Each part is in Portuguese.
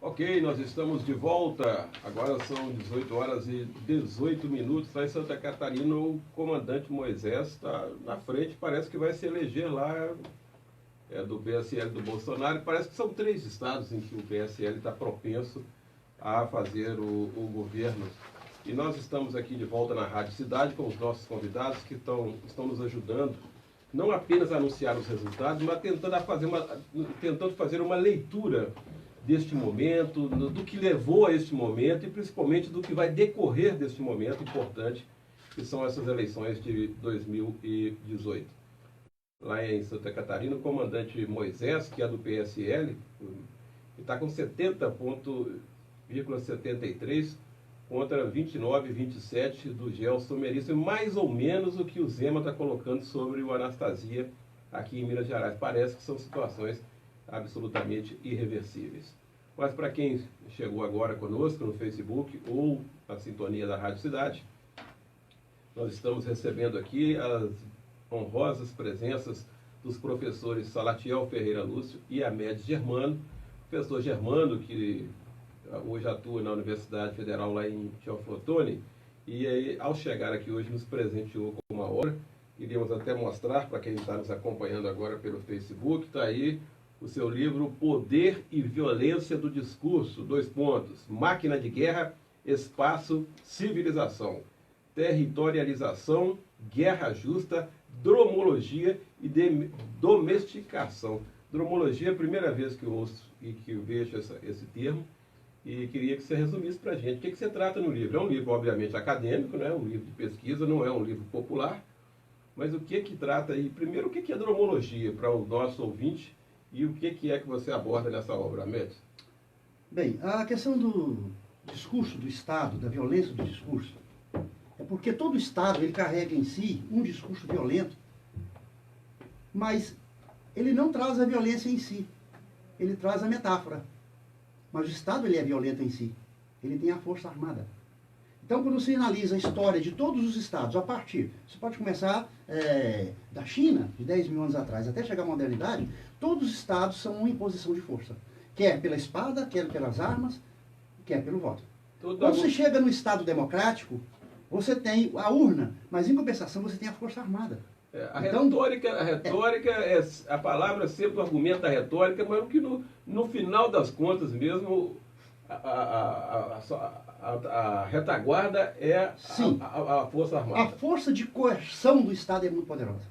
Ok, nós estamos de volta. Agora são 18 horas e 18 minutos. Lá em Santa Catarina, o comandante Moisés está na frente. Parece que vai se eleger lá do PSL do Bolsonaro. Parece que são 3 estados em que o PSL está propenso a fazer o governo. E nós estamos aqui de volta na Rádio Cidade com os nossos convidados que estão nos ajudando, não apenas a anunciar os resultados, mas tentando fazer uma leitura deste momento, do que levou a este momento e principalmente do que vai decorrer deste momento importante, que são essas eleições de 2018. Lá em Santa Catarina, o comandante Moisés, que é do PSL, está com 70,73 contra 29,27 do Gelson Merício, mais ou menos o que o Zema está colocando sobre o Anastasia aqui em Minas Gerais. Parece que são situações absolutamente irreversíveis. Mas para quem chegou agora conosco no Facebook ou na sintonia da Rádio Cidade, nós estamos recebendo aqui as honrosas presenças dos professores Salatiel Ferreira Lúcio e Amédes Germano. O professor Germano, que hoje atua na Universidade Federal lá em Teoflotone, e aí, ao chegar aqui hoje nos presenteou com uma obra. Iríamos até mostrar para quem está nos acompanhando agora pelo Facebook. Está aí o seu livro Poder e Violência do Discurso, : Máquina de Guerra, Espaço, Civilização, Territorialização, Guerra Justa, Dromologia e Domesticação. Dromologia é a primeira vez que eu ouço e que eu vejo esse termo, e queria que você resumisse para a gente o que você trata no livro. É um livro, obviamente, acadêmico, né? Um livro de pesquisa, não é um livro popular, mas o que trata aí? Primeiro, o que é dromologia para o nosso ouvinte e o que é que você aborda nessa obra, Amédes? Bem, a questão do discurso do Estado, da violência do discurso, é porque todo Estado ele carrega em si um discurso violento, mas ele não traz a violência em si, ele traz a metáfora. Mas o Estado ele é violento em si, ele tem a força armada. Então, quando você analisa a história de todos os Estados, você pode começar da China, de 10 mil anos atrás, até chegar à modernidade, todos os Estados são uma imposição de força. Quer pela espada, quer pelas armas, quer pelo voto. Quando você chega no Estado democrático, você tem a urna, mas em compensação você tem a força armada. A retórica é a palavra sempre o argumento da retórica, mas que no final das contas mesmo a retaguarda é a força armada. A força de coerção do Estado é muito poderosa.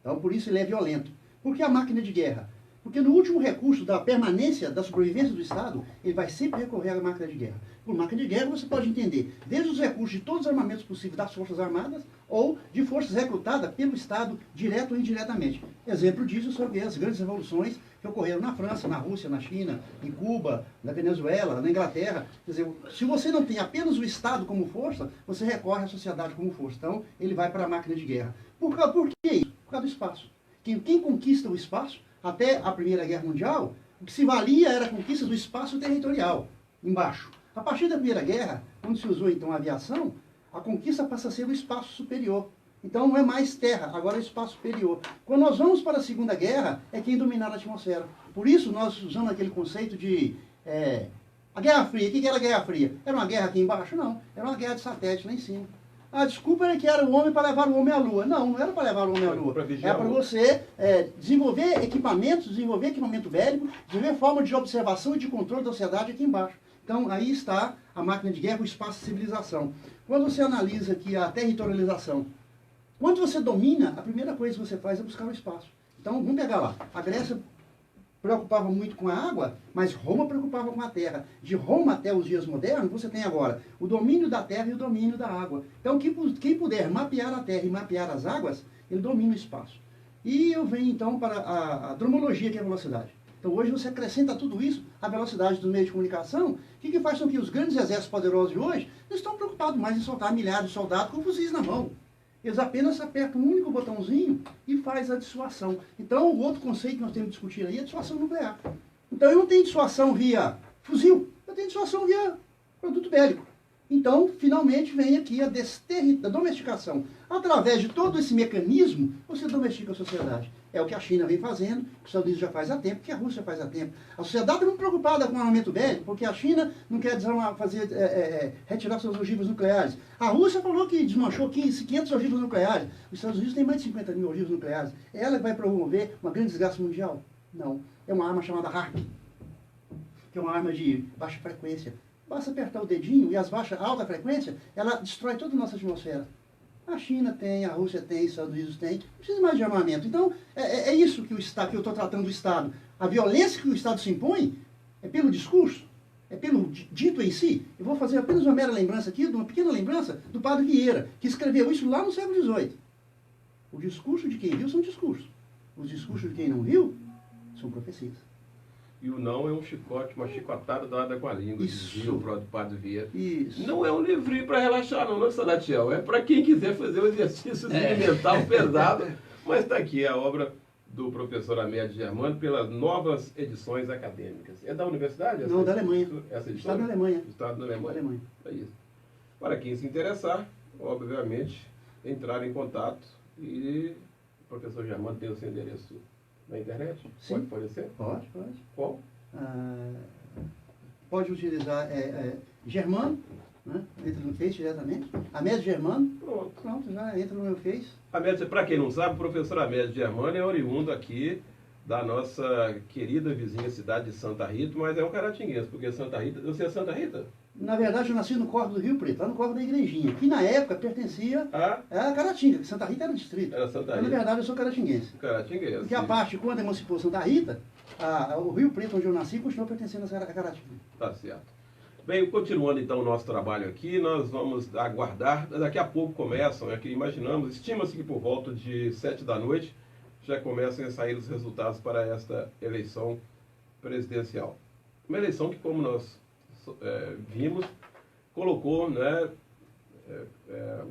Então, por isso ele é violento. Por que a máquina de guerra? Porque no último recurso da permanência, da sobrevivência do Estado, ele vai sempre recorrer à máquina de guerra. Por máquina de guerra você pode entender desde os recursos de todos os armamentos possíveis das Forças Armadas ou de forças recrutadas pelo Estado, direto ou indiretamente. Exemplo disso são as grandes revoluções que ocorreram na França, na Rússia, na China, em Cuba, na Venezuela, na Inglaterra. Quer dizer, se você não tem apenas o Estado como força, você recorre à sociedade como força. Então, ele vai para a máquina de guerra. Por que isso? Por causa do espaço. Quem conquista o espaço, até a Primeira Guerra Mundial, o que se valia era a conquista do espaço territorial, embaixo. A partir da Primeira Guerra, quando se usou então a aviação, a conquista passa a ser o espaço superior. Então não é mais terra, agora é espaço superior. Quando nós vamos para a Segunda Guerra, é quem dominar a atmosfera. Por isso nós usamos aquele conceito de a Guerra Fria. O que era a Guerra Fria? Era uma guerra aqui embaixo? Não, era uma guerra de satélite lá em cima. A desculpa era que era o homem para levar o homem à Lua. Não era para levar o homem à Lua. Era para você desenvolver equipamento bélico, desenvolver forma de observação e de controle da sociedade aqui embaixo. Então, aí está a máquina de guerra, o espaço de civilização. Quando você analisa aqui a territorialização, quando você domina, a primeira coisa que você faz é buscar o espaço. Então, vamos pegar lá. A Grécia preocupava muito com a água, mas Roma preocupava com a terra. De Roma até os dias modernos, você tem agora o domínio da terra e o domínio da água. Então, quem puder mapear a terra e mapear as águas, ele domina o espaço. E eu venho, então, para a dromologia, que é a velocidade. Então, hoje você acrescenta tudo isso à velocidade do meio de comunicação, que faz com que os grandes exércitos poderosos de hoje não estão preocupados mais em soltar milhares de soldados com fuzis na mão. Eles apenas apertam um único botãozinho e faz a dissuasão. Então, o outro conceito que nós temos que discutir aí é a dissuasão nuclear. Então, eu não tenho dissuasão via fuzil, eu tenho dissuasão via produto bélico. Então, finalmente, vem aqui a domesticação. Através de todo esse mecanismo, você domestica a sociedade. É o que a China vem fazendo, que os Estados Unidos já faz há tempo, que a Rússia faz há tempo. A sociedade está muito preocupada com o armamento bélico, porque a China não quer retirar suas ogivas nucleares. A Rússia falou que desmanchou 500 ogivas nucleares. Os Estados Unidos têm mais de 50 mil ogivas nucleares. É ela que vai promover uma grande desgaste mundial? Não. É uma arma chamada HARP, que é uma arma de baixa frequência. Basta apertar o dedinho e as alta frequência, ela destrói toda a nossa atmosfera. A China tem, a Rússia tem, os Estados Unidos tem, não precisa mais de armamento. Então, é isso que eu estou tratando do Estado. A violência que o Estado se impõe é pelo discurso, é pelo dito em si. Eu vou fazer apenas uma mera lembrança aqui, uma pequena lembrança do Padre Vieira, que escreveu isso lá no século XVIII. O discurso de quem viu são discursos. Os discursos de quem não viu são profecias. E o não é um chicote, uma chicotada dada com a língua, dizia o próprio Padre Vieira. Isso. Não é um livrinho para relaxar, não, Salatiel. É para quem quiser fazer um exercício mental pesado. Mas está aqui a obra do professor Amédio Germano pelas novas edições acadêmicas. É da universidade? Não, da Alemanha. Essa edição? Estado da Alemanha. Estado da Alemanha. Da Alemanha. É isso. Para quem se interessar, obviamente, entrar em contato e o professor Germano tem o seu endereço na internet? Sim. Pode aparecer? Pode. Qual? Pode utilizar Germano, né? Entra no Face diretamente. Amédio Germano. Pronto, já entra no meu Face. Amédio, para quem não sabe, o professor Amédio Germano é oriundo aqui da nossa querida vizinha cidade de Santa Rita, mas é um caratinguense, porque Santa Rita... Você é Santa Rita? Na verdade, eu nasci no Córrego do Rio Preto, lá no Córrego da Igrejinha, que na época pertencia a Caratinga, que Santa Rita era distrito. Era Santa Rita. Mas, na verdade, eu sou caratinguense. Caratinguense. Porque a parte, quando emancipou Santa Rita, o Rio Preto, onde eu nasci, continuou pertencendo a Caratinga. Tá certo. Bem, continuando então o nosso trabalho aqui, nós vamos aguardar, daqui a pouco começam, que imaginamos, estima-se que por volta de 7 da noite já começam a sair os resultados para esta eleição presidencial. Uma eleição que, como nós vimos, colocou, né,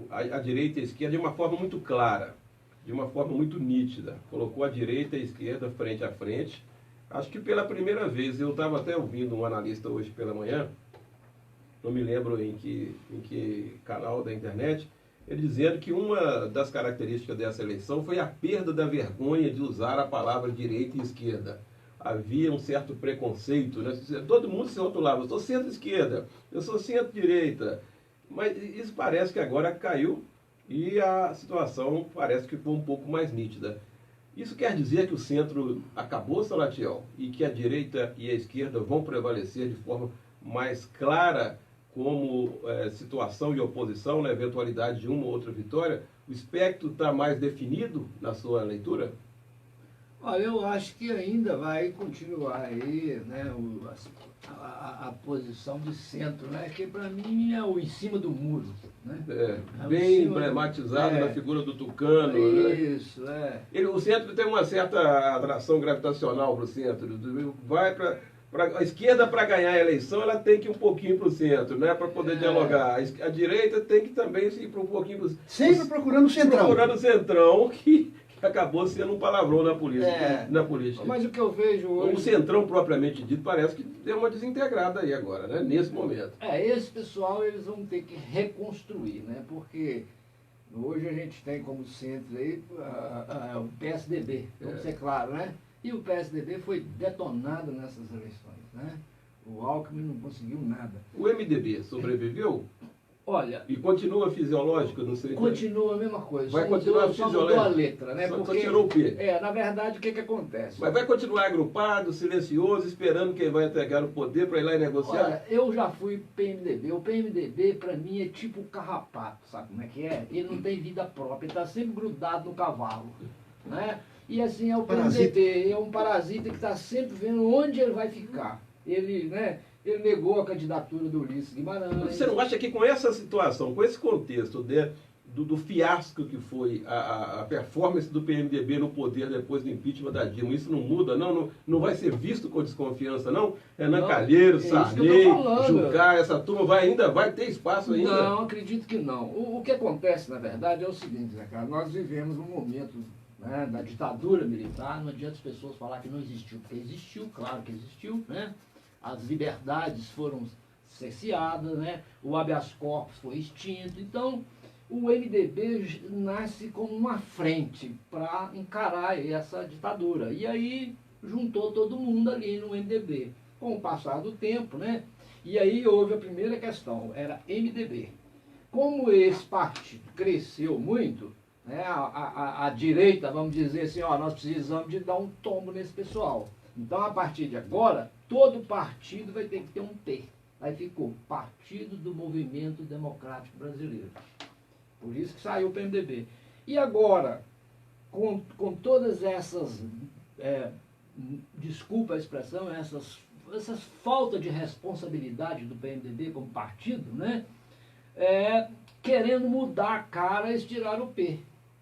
a direita e a esquerda de uma forma muito clara, de uma forma muito nítida. Colocou a direita e a esquerda frente a frente. Acho que pela primeira vez, eu estava até ouvindo um analista hoje pela manhã, não me lembro em que canal da internet, ele dizendo que uma das características dessa eleição foi a perda da vergonha de usar a palavra direita e esquerda. Havia um certo preconceito, né? Todo mundo se rotulava, eu sou centro-esquerda, eu sou centro-direita. Mas isso parece que agora caiu e a situação parece que ficou um pouco mais nítida. Isso quer dizer que o centro acabou, Salatiel, e que a direita e a esquerda vão prevalecer de forma mais clara como situação e oposição na eventualidade de uma ou outra vitória? O espectro está mais definido na sua leitura? Olha, eu acho que ainda vai continuar aí, né, a posição de centro, né, que para mim é o em cima do muro, né? Bem emblematizado na figura do Tucano. Isso, né? O centro tem uma certa atração gravitacional para o centro. Vai a esquerda, para ganhar a eleição, ela tem que ir um pouquinho para o centro, né, para poder dialogar. A direita tem que também ir para um pouquinho para o centro. Sempre procurando o centrão. Procurando o centrão, que acabou sendo um palavrão na política. Mas o que eu vejo hoje... O centrão propriamente dito parece que deu uma desintegrada aí agora, né? Nesse momento. Esse pessoal eles vão ter que reconstruir, né? Porque hoje a gente tem como centro aí o PSDB, vamos ser claro, né? E o PSDB foi detonado nessas eleições, né? O Alckmin não conseguiu nada. O MDB sobreviveu? Olha... E continua fisiológico? Não sei. Continua a mesma coisa. Vai continuar fisiológico? Só mudou a letra, né? Só tirou o P. Na verdade, o que acontece? Mas vai continuar agrupado, silencioso, esperando quem vai entregar o poder para ir lá e negociar? Olha, eu já fui PMDB. O PMDB, para mim, é tipo carrapato, sabe como é que é? Ele não tem vida própria, ele está sempre grudado no cavalo, né? E assim é o PMDB, é um parasita que está sempre vendo onde ele vai ficar. Ele negou a candidatura do Ulisses Guimarães. Você não acha que com essa situação, com esse contexto do fiasco que foi a performance do PMDB no poder depois do impeachment da Dilma, isso não muda, não vai ser visto com desconfiança, não? Renan Calheiros, Sarney, Jucá, essa turma ainda vai ter espaço ainda? Não, acredito que não. O que acontece, na verdade, é o seguinte, Zé Carlos, nós vivemos um momento, né, da ditadura militar, não adianta as pessoas falar que não existiu, porque existiu, claro que existiu, né? As liberdades foram cerceadas, né? O habeas corpus foi extinto. Então, o MDB nasce como uma frente para encarar essa ditadura. E aí juntou todo mundo ali no MDB. Com o passar do tempo, né? E aí houve a primeira questão, era MDB. Como esse partido cresceu muito, né, a direita, vamos dizer assim, ó, nós precisamos de dar um tombo nesse pessoal. Então, a partir de agora, todo partido vai ter que ter um T. Aí ficou Partido do Movimento Democrático Brasileiro. Por isso que saiu o PMDB. E agora, com todas essas, desculpa a expressão, essas falta de responsabilidade do PMDB como partido, né? Querendo mudar a cara, eles tiraram o P.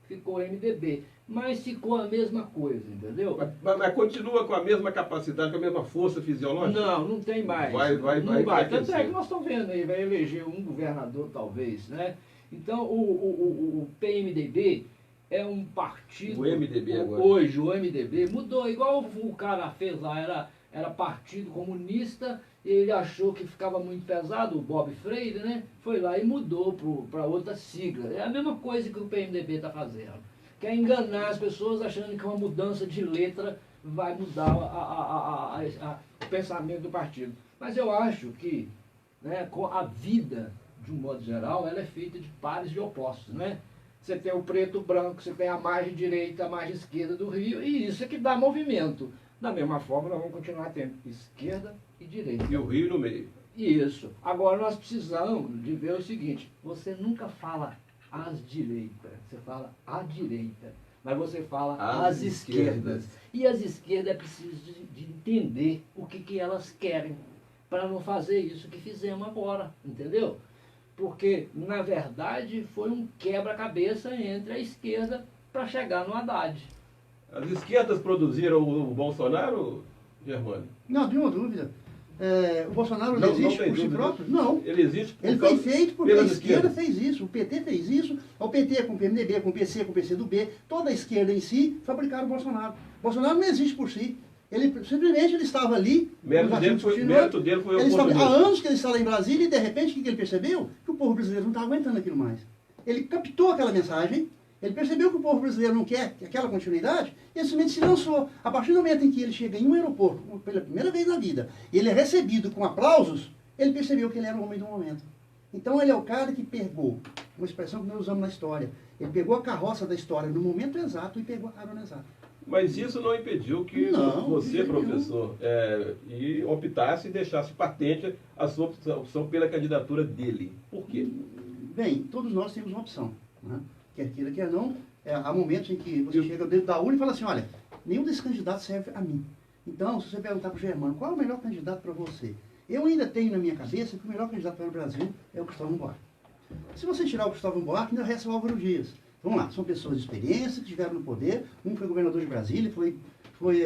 Ficou MDB. Mas ficou a mesma coisa, entendeu? Mas continua com a mesma capacidade, com a mesma força fisiológica? Não, não tem mais. Vai Tanto é que nós estamos vendo aí, vai eleger um governador talvez, né? Então o PMDB é um partido... O MDB agora. Hoje o MDB mudou, igual o cara fez lá, era Partido Comunista, ele achou que ficava muito pesado, o Bob Freire, né? Foi lá e mudou para outra sigla. É a mesma coisa que o PMDB está fazendo. Quer enganar as pessoas achando que uma mudança de letra vai mudar o pensamento do partido. Mas eu acho que, né, a vida, de um modo geral, ela é feita de pares de opostos, né? Você tem o preto e o branco, você tem a margem direita, a margem esquerda do Rio, e isso é que dá movimento. Da mesma forma, nós vamos continuar tendo esquerda e direita. E o Rio no meio. Isso. Agora, nós precisamos de ver o seguinte, você nunca fala as direitas, você fala a direita, mas você fala as esquerdas. E as esquerdas é preciso de entender o que elas querem, para não fazer isso que fizemos agora, entendeu? Porque, na verdade, foi um quebra-cabeça entre a esquerda para chegar no Haddad. As esquerdas produziram o Bolsonaro, Germano? Não, de uma dúvida. O Bolsonaro não existe por si próprio? Não. Ele existe por Ele foi feito porque a esquerda esquerda fez isso. O PT fez isso. O PT com o PMDB, com o PC, com o PCdoB, toda a esquerda em si fabricaram o Bolsonaro. O Bolsonaro não existe por si. Ele simplesmente ele estava ali. Mérito dele foi o Há anos que ele está lá em Brasília e de repente o que ele percebeu? Que o povo brasileiro não estava aguentando aquilo mais. Ele captou aquela mensagem. Ele percebeu que o povo brasileiro não quer aquela continuidade e simplesmente se lançou. A partir do momento em que ele chega em um aeroporto, pela primeira vez na vida, e ele é recebido com aplausos, ele percebeu que ele era o homem do momento. Então ele é o cara que pegou, uma expressão que nós usamos na história, ele pegou a carroça da história no momento exato e pegou a carona exata. Mas isso não impediu que você, professor, e optasse e deixasse patente a sua opção pela candidatura dele. Por quê? Bem, todos nós temos uma opção, né? Quer queira, quer não, há momentos em que você chega dentro da urna e fala assim, olha, nenhum desses candidatos serve a mim. Então, se você perguntar para o Germano, qual é o melhor candidato para você? Eu ainda tenho na minha cabeça que o melhor candidato para o Brasil é o Gustavo Buarque. Se você tirar o Gustavo Buarque, ainda resta o Álvaro Dias. Vamos lá, são pessoas de experiência, que estiveram no poder, um foi governador de Brasília, foi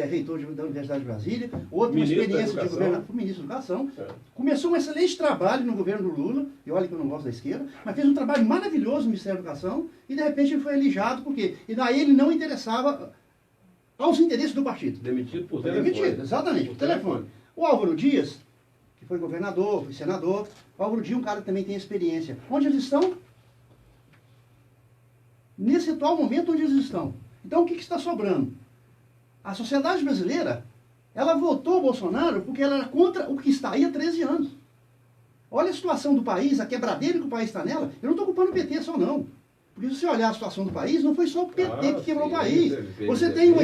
reitor da Universidade de Brasília, outro com experiência de governador, foi ministro da Educação. Começou um excelente trabalho no governo do Lula, e olha que eu não gosto da esquerda, mas fez um trabalho maravilhoso no Ministério da Educação, e de repente ele foi alijado, por quê? E daí ele não interessava aos interesses do partido. Demitido por telefone. Demitido, exatamente, por telefone. O Álvaro Dias, que foi governador, foi senador, o Álvaro Dias é um cara que também tem experiência. Onde eles estão? Nesse atual momento, onde eles estão? Então, o que está sobrando? A sociedade brasileira, ela votou o Bolsonaro porque ela era contra o que está aí há 13 anos. Olha a situação do país, a quebradeira que o país está nela. Eu não estou culpando o PT só não. Porque se você olhar a situação do país, não foi só o PT que quebrou o país. Você tem uma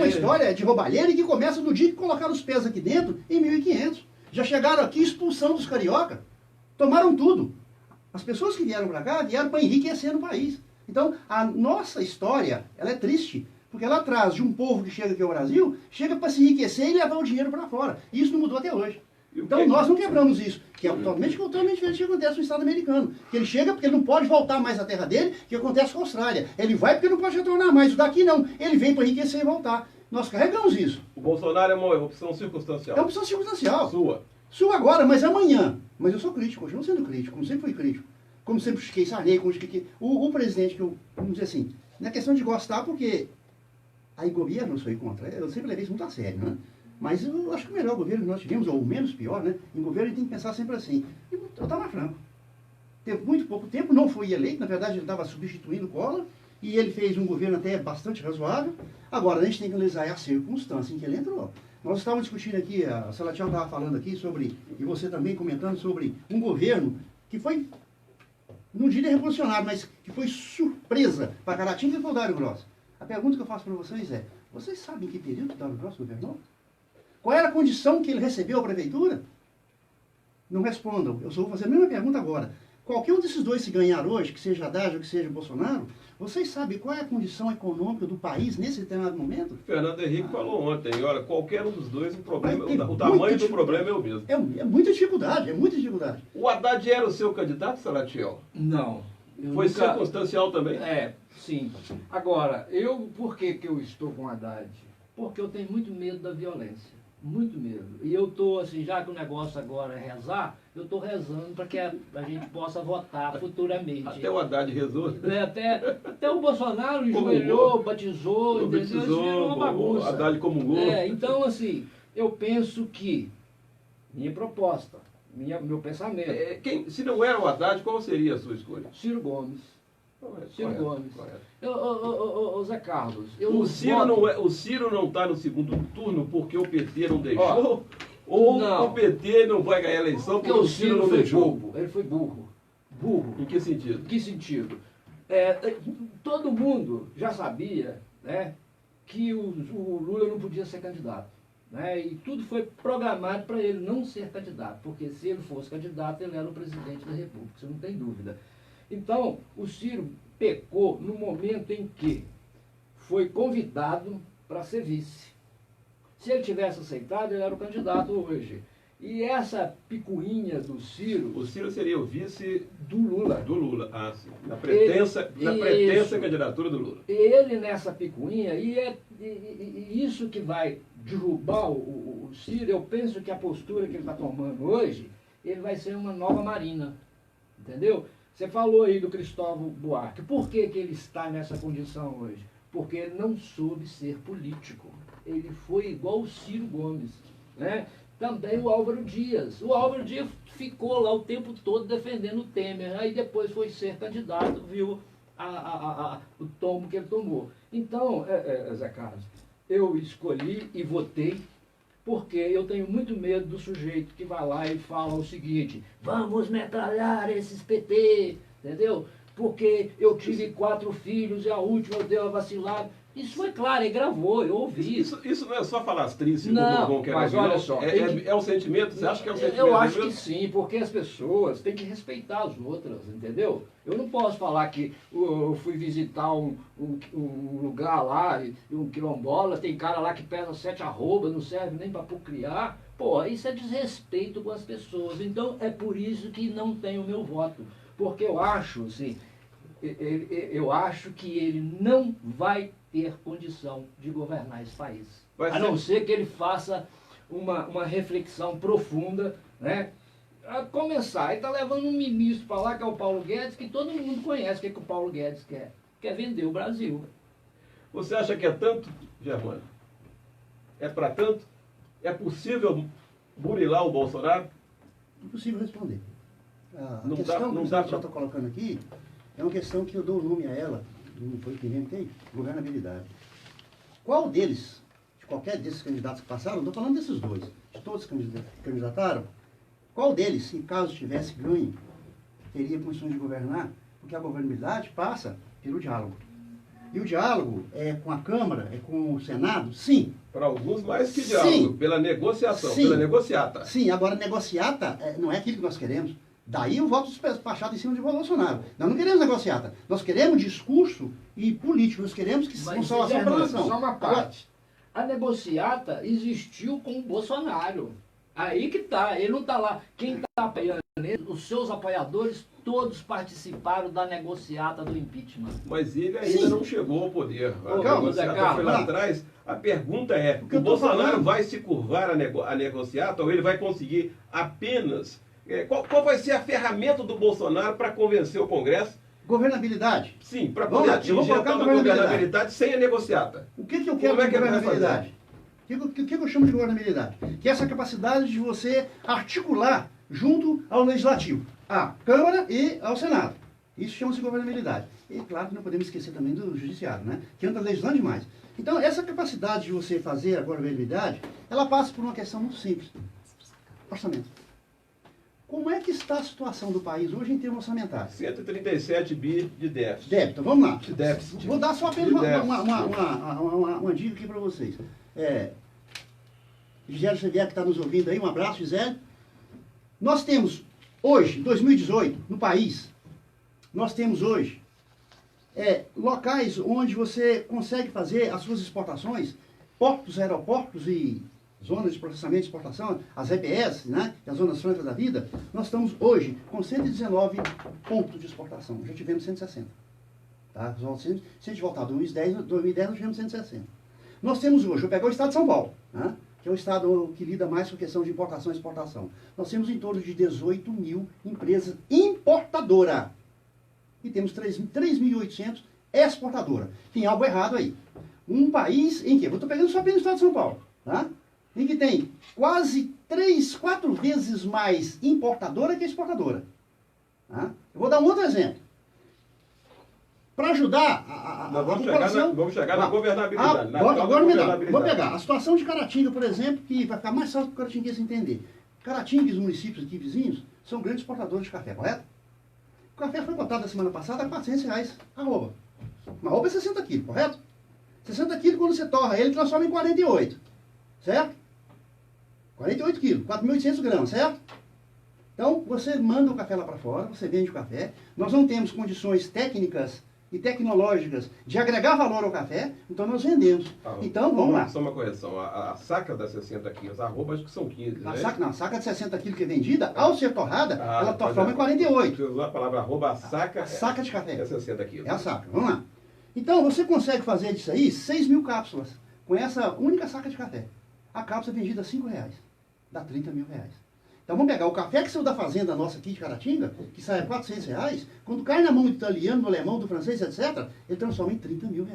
história de roubalheira e que começa no dia que colocaram os pés aqui dentro, em 1500. Já chegaram aqui expulsando os carioca. Tomaram tudo. As pessoas que vieram para cá vieram para enriquecer no país. Então, a nossa história, ela é triste. Porque ela traz de um povo que chega aqui ao Brasil, chega para se enriquecer e levar o dinheiro para fora. E isso não mudou até hoje. Então nós não quebramos isso, que é totalmente diferente do que acontece no Estado americano. Que ele chega porque ele não pode voltar mais à terra dele, que acontece com a Austrália. Ele vai porque não pode retornar mais. O daqui não. Ele vem para enriquecer e voltar. Nós carregamos isso. O Bolsonaro é uma opção circunstancial. É uma opção circunstancial. Sua agora, mas amanhã. Mas eu sou crítico, continuo sendo crítico, como sempre fui crítico. Como sempre critiquei Sarney, como critiquei o presidente, que eu, vamos dizer assim, não é questão de gostar, porque aí governo eu sou contra. Eu sempre levei isso muito a sério, né? Mas eu acho que o melhor governo que nós tivemos, ou o menos pior, né? Em governo a gente tem que pensar sempre assim. Eu estava franco. teve muito pouco tempo, não foi eleito, na verdade ele estava substituindo o Collor, e ele fez um governo até bastante razoável. Agora, a gente tem que analisar a circunstância em que ele entrou. Nós estávamos discutindo aqui, a Salatiel estava falando aqui sobre, e você também comentando sobre um governo que foi, não diria revolucionário, mas que foi surpresa para Caratinga e para o Dário Gross. A pergunta que eu faço para vocês é, vocês sabem em que período o Dário Gross governou? Qual era a condição que ele recebeu a prefeitura? Não respondam. Eu só vou fazer a mesma pergunta agora. Qualquer um desses dois se ganhar hoje, que seja Haddad ou que seja Bolsonaro, vocês sabem qual é a condição econômica do país nesse determinado momento? Fernando Henrique falou ontem, olha, qualquer um dos dois, o tamanho do problema é o mesmo. É muita dificuldade, é muita dificuldade. O Haddad era o seu candidato, Salatiel? Não. Foi circunstancial também? Sim. Agora, por que eu estou com Haddad? Porque eu tenho muito medo da violência. Muito medo. E eu estou, assim, já que o negócio agora é rezar, eu estou rezando para que a gente possa votar futuramente. Até o Haddad rezou. Até o Bolsonaro enjoelhou, batizou, entendeu? Isso virou uma bagunça. O Haddad comungou. Então, assim, eu penso que, minha proposta, meu pensamento... se não era o Haddad, qual seria a sua escolha? Ciro Gomes. Ciro Gomes. Zé Carlos, o Ciro não está no segundo turno porque o PT não deixou? Ou não. O PT não vai ganhar a eleição porque o Ciro não deixou? Bobo. Ele foi burro. Burro. Em que sentido? Que sentido? Todo mundo já sabia, né, que o Lula não podia ser candidato. Né, e tudo foi programado para ele não ser candidato, porque se ele fosse candidato, ele era o presidente da República, isso não tem dúvida. Então, o Ciro pecou no momento em que foi convidado para ser vice. Se ele tivesse aceitado, ele era o candidato hoje. E essa picuinha do Ciro... O Ciro seria o vice do Lula. Do Lula, sim. Na pretensa candidatura do Lula. Ele nessa picuinha, e isso que vai derrubar o Ciro, eu penso que a postura que ele está tomando hoje, ele vai ser uma nova Marina. Entendeu? Você falou aí do Cristóvão Buarque. Por que ele está nessa condição hoje? Porque ele não soube ser político. Ele foi igual o Ciro Gomes. Né? Também o Álvaro Dias. O Álvaro Dias ficou lá o tempo todo defendendo o Temer. Aí depois foi ser candidato, viu o tombo que ele tomou. Então, Zé Carlos, eu escolhi e votei porque eu tenho muito medo do sujeito que vai lá e fala o seguinte: vamos metralhar esses PT, entendeu? Porque eu tive 4 filhos e a última eu dei uma vacilada. Isso foi claro, ele gravou, eu ouvi. Isso não é só falastrice, não, mas olha só. É um sentimento, você acha que é um sentimento? Eu acho que sim, porque as pessoas têm que respeitar as outras, entendeu? Eu não posso falar que eu fui visitar um lugar lá, um quilombola, tem cara lá que pesa 7 arrobas, não serve nem para procriar. Pô, isso é desrespeito com as pessoas. Então é por isso que não tem o meu voto. Porque eu acho, assim, eu acho que ele não vai ter condição de governar esse país. A não ser que ele faça uma reflexão profunda, né? A começar, ele está levando um ministro para lá, que é o Paulo Guedes, que todo mundo conhece o que o Paulo Guedes quer. Quer vender o Brasil. Você acha que é tanto, Germano? É para tanto? É possível burilar o Bolsonaro? Impossível responder. A não questão dá, que o senhor está colocando aqui é uma questão que eu dou o nome a ela, não foi que inventei, governabilidade. Qual deles, de qualquer desses candidatos que passaram, não estou falando desses dois, de todos que candidataram, qual deles, se caso tivesse ganho, teria condições de governar? Porque a governabilidade passa pelo diálogo. E o diálogo é com a Câmara, é com o Senado? Sim. Para alguns mais que diálogo, sim. Pela negociação, sim. Pela negociata. Sim, agora negociata não é aquilo que nós queremos. Daí o voto despachado em cima de Bolsonaro. Nós não queremos negociata. Nós queremos discurso e político. Nós queremos que consolação para a nação. Só uma parte. A negociata existiu com o Bolsonaro. Aí que tá. Ele não está lá. Quem está apoiando ele, os seus apoiadores, todos participaram da negociata do impeachment. Mas ele ainda não chegou ao poder. A negociata foi lá atrás. A pergunta é, o Bolsonaro vai se curvar a negociata ou ele vai conseguir apenas... Qual vai ser a ferramenta do Bolsonaro para convencer o Congresso? Governabilidade. Sim, para poder atingir a governabilidade sem a negociata. O que eu quero de governabilidade? O que eu chamo de governabilidade? Que é essa capacidade de você articular junto ao legislativo. à Câmara e ao Senado. Isso chama-se governabilidade. E claro que não podemos esquecer também do judiciário, né? Que anda legislando demais. Então, essa capacidade de você fazer a governabilidade, ela passa por uma questão muito simples. Orçamento. Como é que está a situação do país hoje em termos orçamentários? 137 bi de déficit. Débito, vamos lá. De déficit. Vou dar só apenas uma dica aqui para vocês. Gisele Xavier, que está nos ouvindo aí, um abraço, Gisele. Nós temos hoje, em 2018, no país, nós temos hoje locais onde você consegue fazer as suas exportações, portos, aeroportos e zonas de processamento e exportação, as EPS, né, as zonas francas da vida. Nós estamos hoje com 119 pontos de exportação. Já tivemos 160. Tá? Se a gente voltar a 2010, nós tivemos 160. Nós temos hoje, vou pegar o estado de São Paulo, né, que é o estado que lida mais com a questão de importação e exportação. Nós temos em torno de 18 mil empresas importadoras. E temos 3.800 exportadoras. Tem algo errado aí. Um país em que, eu estou pegando só apenas o estado de São Paulo, tá? Em que tem quase 3, 4 vezes mais importadora que exportadora. Tá? Eu vou dar um outro exemplo. Para ajudar a população... Vamos chegar na governabilidade. Vou pegar a situação de Caratinga, por exemplo, que vai ficar mais fácil para o caratinguense entender. Caratinga e os municípios aqui vizinhos são grandes exportadores de café, correto? O café foi cotado na semana passada a R$400 a arroba. Uma arroba é 60 quilos, correto? 60 quilos, quando você torra ele, transforma em 48. Certo? 48 quilos, 4.800 gramas, certo? Então, você manda o café lá para fora, você vende o café. Nós não temos condições técnicas e tecnológicas de agregar valor ao café, então nós vendemos. Então, vamos lá. Só uma correção, a saca das 60 quilos, a arroba acho que são 15, né? A saca de 60 quilos que é vendida, ao ser torrada, ela transforma em 48. Você usou a palavra arroba, a saca de café. É 60 quilos. É a saca, vamos lá. Então, você consegue fazer disso aí 6.000 cápsulas, com essa única saca de café. A cápsula é vendida a R$5, dá R$30 mil. Então vamos pegar o café que saiu da fazenda nossa aqui de Caratinga, que sai a R$400, quando cai na mão do italiano, do alemão, do francês, etc., ele transforma em R$30 mil.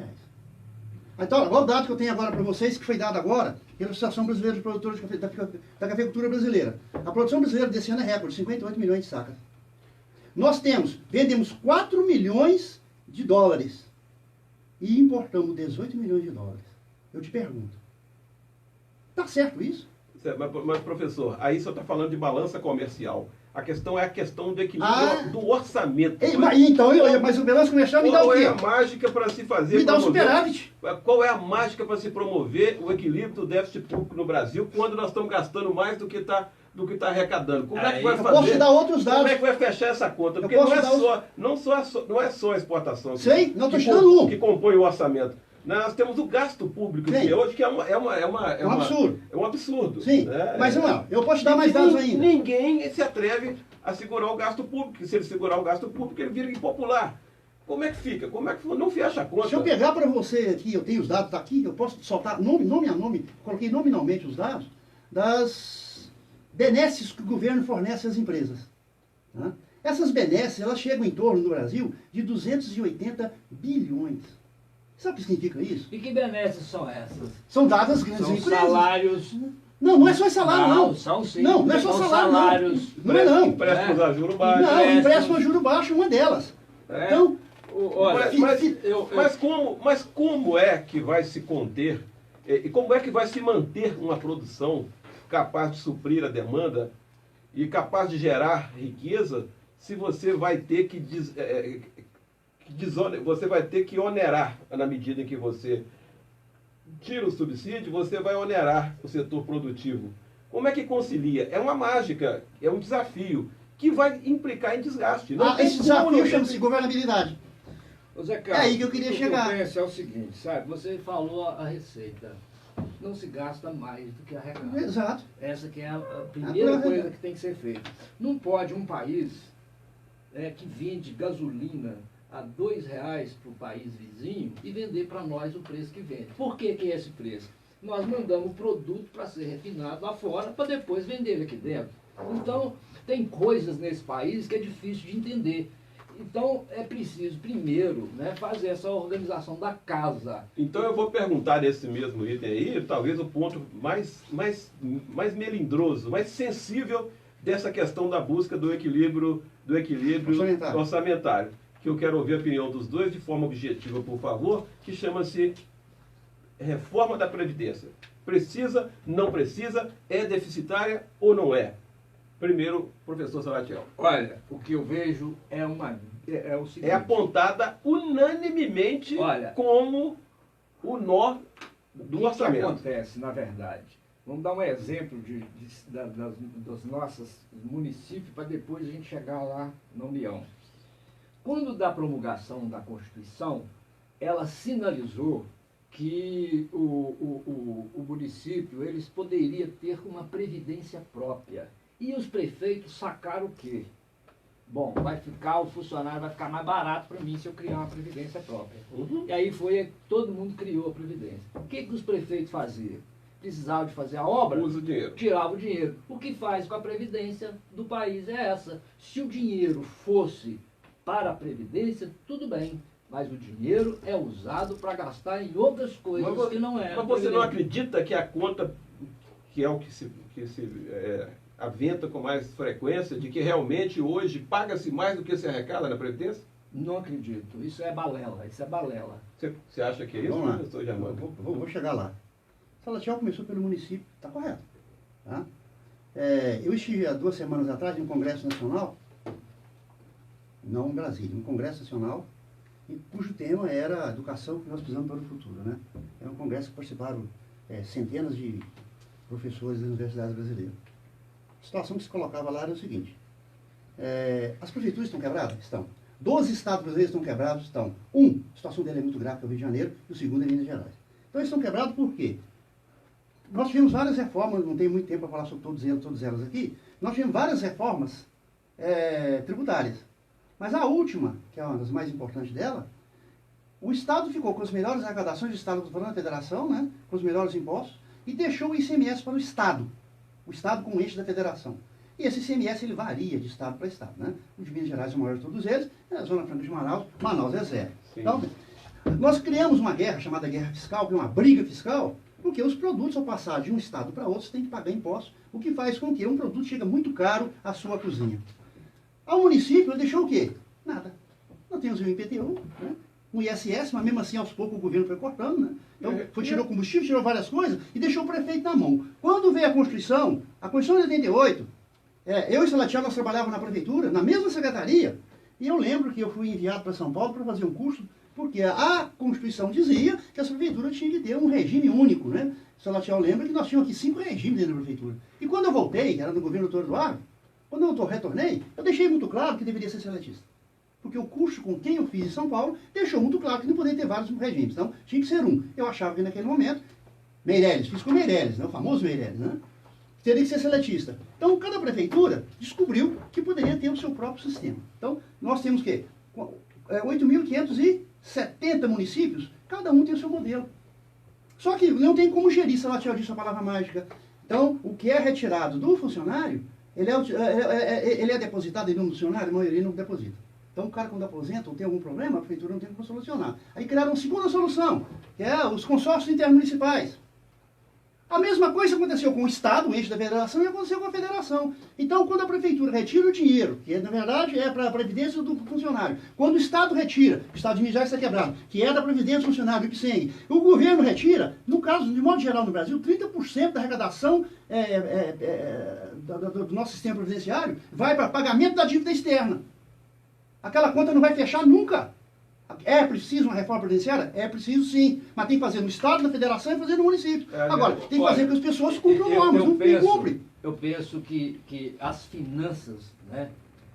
Então, agora o dado que eu tenho agora para vocês, que foi dado agora pela Associação Brasileira de Produtores de Café, da Cafeicultura Brasileira. A produção brasileira desse ano é recorde, 58 milhões de sacas. Nós vendemos 4 milhões de dólares e importamos 18 milhões de dólares. Eu te pergunto, está certo isso? Mas, professor, aí só está falando de balança comercial. A questão é a questão do equilíbrio do orçamento. Mas o balanço comercial me dá o quê? Qual é a mágica para se fazer? Me dá o superávit. Qual é a mágica para se promover o equilíbrio do déficit público no Brasil quando nós estamos gastando mais do que está arrecadando? Como é que vai fazer? Eu posso te dar outros dados. Como é que vai fechar essa conta? Porque não é só a exportação que compõe o orçamento. Nós temos o gasto público de hoje, que é um absurdo. É um absurdo. Sim, mas não, eu posso te dar mais dados ainda. Ninguém se atreve a segurar o gasto público. Se ele segurar o gasto público, ele vira impopular. Como é que fica? Como é que não fecha a conta? Se eu pegar para você aqui, eu tenho os dados, está aqui, eu posso soltar nome a nome, coloquei nominalmente os dados, das benesses que o governo fornece às empresas. Tá? Essas benesses, elas chegam em torno, no Brasil, de 280 bilhões. Sabe o que significa isso? E que benesses são essas? São dadas grandes são empresas. Salários. Não é só salário, não. São sim. Não é só salários. Não é não. Empréstimos a juros baixos. Não, empréstimo a juros baixos é uma delas. Então, olha, mas como é que vai se conter, e como é que vai se manter uma produção capaz de suprir a demanda e capaz de gerar riqueza se você vai ter que você vai ter que onerar, na medida em que você tira o subsídio, você vai onerar o setor produtivo. Como é que concilia? É uma mágica, é um desafio que vai implicar em desgaste. Esse desafio chama-se governabilidade. Zé Carlos, é aí que eu queria chegar. O que eu penso é o seguinte, sabe? Você falou a receita. Não se gasta mais do que arrecada. Exato. Essa que é a primeira coisa que tem que ser feita. Não pode um país que vende gasolina a R$2 para o país vizinho e vender para nós o preço que vende. Por que é esse preço? Nós mandamos o produto para ser refinado lá fora para depois vender ele aqui dentro. Então, tem coisas nesse país que é difícil de entender. Então, é preciso, primeiro, fazer essa organização da casa. Então, eu vou perguntar nesse mesmo item aí, talvez o ponto mais melindroso, mais sensível dessa questão da busca do equilíbrio orçamentário, que eu quero ouvir a opinião dos dois de forma objetiva, por favor, que chama-se reforma da Previdência. Precisa, não precisa, é deficitária ou não é? Primeiro, professor Salatiel. Olha, o que eu vejo é o seguinte. É apontada unanimemente como o nó do orçamento. O que acontece, na verdade? Vamos dar um exemplo dos nossos municípios para depois a gente chegar lá na União. Quando da promulgação da Constituição, ela sinalizou que o município eles poderia ter uma previdência própria. E os prefeitos sacaram o quê? Bom, o funcionário vai ficar mais barato para mim se eu criar uma previdência própria. E aí todo mundo criou a previdência. O que os prefeitos faziam? Precisavam de fazer a obra, usa o dinheiro. Tirava o dinheiro. O que faz com a previdência do país é essa. Se o dinheiro fosse para a previdência, tudo bem. Mas o dinheiro é usado para gastar em outras coisas que não é. Mas você não acredita que a conta, que é o que se aventa com mais frequência, de que realmente hoje paga-se mais do que se arrecada na Previdência? Não acredito. Isso é balela. Você acha que é isso, professor Germano? Vou chegar lá. Salatiel começou pelo município, está correto. Tá? Eu estive há 2 semanas atrás em um congresso nacional, não em Brasília, um congresso nacional, cujo tema era a educação que nós precisamos para o futuro. Né? É um congresso que participaram centenas de professores das universidades brasileiras. A situação que se colocava lá era o seguinte: as prefeituras estão quebradas? Estão. 12 estados brasileiros estão quebrados? Estão. A situação dele é muito grave, que é o Rio de Janeiro, e o segundo é Minas Gerais. Então eles estão quebrados por quê? Nós tivemos várias reformas, não tenho muito tempo para falar sobre todas elas aqui, nós tivemos várias reformas tributárias. Mas a última, que é uma das mais importantes dela, o Estado ficou com as melhores arrecadações do Estado, estou falando da Federação, né, com os melhores impostos, e deixou o ICMS para o Estado como eixo da Federação. E esse ICMS ele varia de Estado para Estado. Né? O de Minas Gerais é o maior de todos eles, a Zona Franca de Manaus é 0. Sim. Então, nós criamos uma guerra chamada guerra fiscal, que é uma briga fiscal, porque os produtos, ao passar de um estado para outro, você tem que pagar impostos, o que faz com que um produto chegue muito caro à sua cozinha. Ao município, ele deixou o quê? Nada. Nós temos o IPTU, né? Um ISS, mas mesmo assim, aos poucos, o governo foi cortando, né? Então, tirou combustível, tirou várias coisas e deixou o prefeito na mão. Quando veio a Constituição de 88, eu e Salatiel, nós trabalhávamos na prefeitura, na mesma secretaria, e eu lembro que eu fui enviado para São Paulo para fazer um curso, porque a Constituição dizia que as prefeituras tinham que ter um regime único, né? Salatiel lembra que nós tínhamos aqui 5 regimes dentro da prefeitura. E quando eu voltei, que era no governo do Dr. Eduardo, quando eu retornei, eu deixei muito claro que deveria ser seletista. Porque o curso com quem eu fiz em São Paulo deixou muito claro que não poderia ter vários regimes. Então, tinha que ser um. Eu achava que naquele momento, Meirelles, fiz com Meirelles, né? O famoso Meirelles, né? Teria que ser seletista. Então, cada prefeitura descobriu que poderia ter o seu próprio sistema. Então, nós temos que 8.570 municípios, cada um tem o seu modelo. Só que não tem como gerir, Salatiel disse a palavra mágica. Então, o que é retirado do funcionário, ele é depositado em nome do funcionário, a maioria não deposita. Então, o cara quando aposenta ou tem algum problema, a prefeitura não tem como solucionar. Aí criaram uma segunda solução, que é os consórcios intermunicipais. A mesma coisa aconteceu com o Estado, o eixo da federação, e aconteceu com a federação. Então, quando a prefeitura retira o dinheiro, que na verdade é para a previdência do funcionário, quando o Estado retira, o Estado de Minas Gerais está quebrado, que é da previdência do funcionário, o IPSENG, o governo retira, no caso, de modo geral no Brasil, 30% da arrecadação do nosso sistema previdenciário vai para pagamento da dívida externa. Aquela conta não vai fechar nunca. É preciso uma reforma previdenciária? É preciso sim. Mas tem que fazer no Estado, na Federação e fazer no município. Agora, tem que fazer com que as pessoas cumpram normas, não cumprem. Eu penso que as finanças, né,